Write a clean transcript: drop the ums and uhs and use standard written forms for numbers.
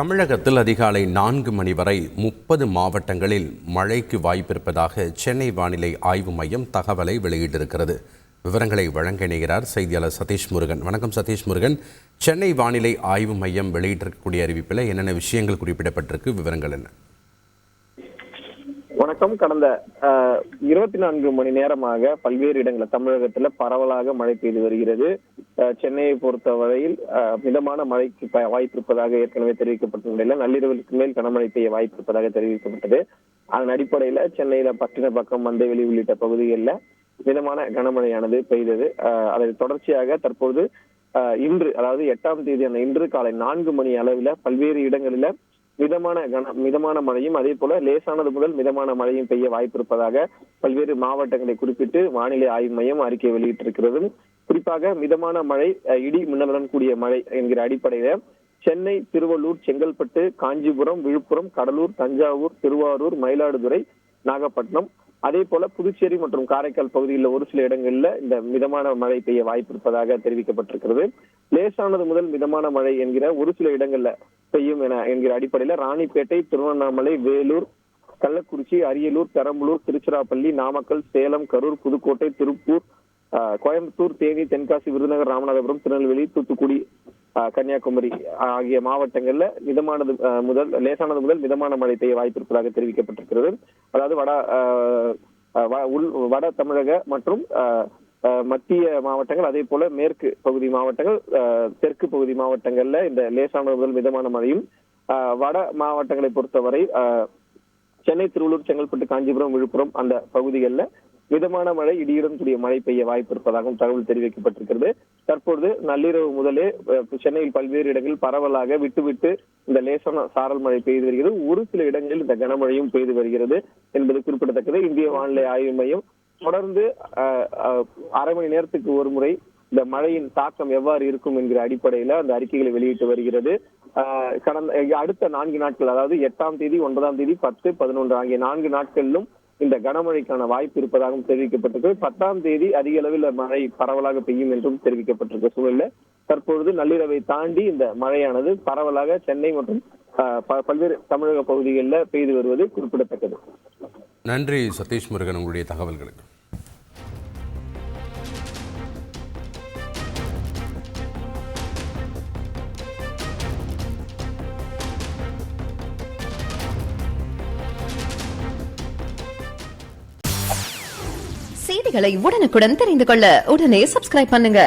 தமிழகத்தில் அதிகாலை 4 மணி வரை 30 மாவட்டங்களில் மழைக்கு வாய்ப்பிருப்பதாக சென்னை வானிலை ஆய்வு மையம் தகவலை வெளியிட்டிருக்கிறது. விவரங்களை வழங்க இணைகிறார் செய்தியாளர் சதீஷ் முருகன். வணக்கம் சதீஷ் முருகன். சென்னை வானிலை ஆய்வு மையம் வெளியிட்டிருக்கக்கூடிய அறிவிப்பில் என்னென்ன விஷயங்கள் குறிப்பிடப்பட்டிருக்கு, விவரங்கள் என்ன? வணக்கம். கடந்த 24 மணி நேரமாக பல்வேறு இடங்களில் தமிழகத்துல பரவலாக மழை பெய்து வருகிறது. சென்னையை பொறுத்தவரையில் மிதமான மழைக்கு வாய்ப்பு இருப்பதாக ஏற்கனவே தெரிவிக்கப்பட்ட நிலையில நள்ளிரவுக்கு மேல் கனமழை பெய்ய வாய்ப்பு இருப்பதாக தெரிவிக்கப்பட்டது. அதன் அடிப்படையில சென்னையில பட்டினப்பாக்கம், மந்தைவெளி உள்ளிட்ட பகுதிகளில் மிதமான கனமழையானது பெய்தது. அதை தொடர்ச்சியாக தற்போது இன்று, அதாவது 8ஆம் தேதியான இன்று காலை 4 மணி அளவில் பல்வேறு இடங்களில மிதமான மழையும் அதே போல லேசானது முதல் மிதமான மழையும் பெய்ய வாய்ப்பு இருப்பதாக பல்வேறு மாவட்டங்களை குறிப்பிட்டு வானிலை ஆய்வு மையம் அறிக்கை வெளியிட்டிருக்கிறது. குறிப்பாக மிதமான மழை, இடி மின்னலுடன் கூடிய மழை என்கிற அடிப்படையில சென்னை, திருவள்ளூர், செங்கல்பட்டு, காஞ்சிபுரம், விழுப்புரம், கடலூர், தஞ்சாவூர், திருவாரூர், மயிலாடுதுறை, நாகப்பட்டினம், அதே போல புதுச்சேரி மற்றும் காரைக்கால் பகுதியில் ஒரு சில இடங்கள்ல இந்த மிதமான மழை பெய்ய வாய்ப்பு இருப்பதாக தெரிவிக்கப்பட்டிருக்கிறது. லேசானது முதல் மிதமான மழை என்கிற ஒரு சில இடங்கள்ல பெய்யும் என்கிற அடிப்படையில ராணிப்பேட்டை, திருவண்ணாமலை, வேலூர், கள்ளக்குறிச்சி, அரியலூர், பெரம்பலூர், திருச்சிராப்பள்ளி, நாமக்கல், சேலம், கரூர், புதுக்கோட்டை, திருப்பூர், கோயம்புத்தூர், தேனி, தென்காசி, விருதுநகர், ராமநாதபுரம், திருநெல்வேலி, தூத்துக்குடி, கன்னியாகுமரி ஆகிய மாவட்டங்கள்ல லேசானது முதல் மிதமான மழை பெய்ய வாய்ப்பு இருப்பதாக தெரிவிக்கப்பட்டிருக்கிறது. அதாவது வட தமிழக மற்றும் மத்திய மாவட்டங்கள், அதே போல மேற்கு பகுதி மாவட்டங்கள், தெற்கு பகுதி மாவட்டங்கள்ல இந்த லேசானது முதல் மிதமான மழையும், வட மாவட்டங்களை பொறுத்தவரை சென்னை, திருவள்ளூர், செங்கல்பட்டு, காஞ்சிபுரம், விழுப்புரம் அந்த பகுதிகளில் மிதமான மழை, இடியுடன் கூடிய மழை பெய்ய வாய்ப்பு இருப்பதாகவும் தகவல் தெரிவிக்கப்பட்டிருக்கிறது. தற்போது நள்ளிரவு முதலே சென்னையில் பல்வேறு இடங்களில் பரவலாக விட்டு இந்த லேசான சாரல் மழை பெய்து வருகிறது. ஒரு சில இடங்களில் இந்த கனமழையும் பெய்து வருகிறது என்பது குறிப்பிடத்தக்கது. இந்திய வானிலை ஆய்வு மையம் தொடர்ந்து அரை மணி நேரத்துக்கு ஒரு முறை இந்த மழையின் தாக்கம் எவ்வாறு இருக்கும் என்கிற அடிப்படையில அந்த அறிக்கைகளை வெளியிட்டு வருகிறது. அடுத்த 4 நாட்கள், அதாவது 8ஆம் தேதி, 9ஆம் தேதி, 10, 11 ஆகிய 4 நாட்களிலும் இந்த கனமழைக்கான வாய்ப்பு இருப்பதாகவும் தெரிவிக்கப்பட்டிருக்கு. 10ஆம் தேதி அதிக அளவில் மழை பரவலாக பெய்யும் என்றும் தெரிவிக்கப்பட்டிருக்க சூழல்ல தற்பொழுது நள்ளிரவை தாண்டி இந்த மழையானது பரவலாக சென்னை மற்றும் பல்வேறு தமிழக பகுதிகளில் பெய்து வருவது குறிப்பிடத்தக்கது. நன்றி சதீஷ் முருகன், உங்களுடைய தகவல்களுக்கு. செய்திகளை உடனுக்குடன் தெரிந்து கொள்ள உடனே சப்ஸ்கிரைப் பண்ணுங்க.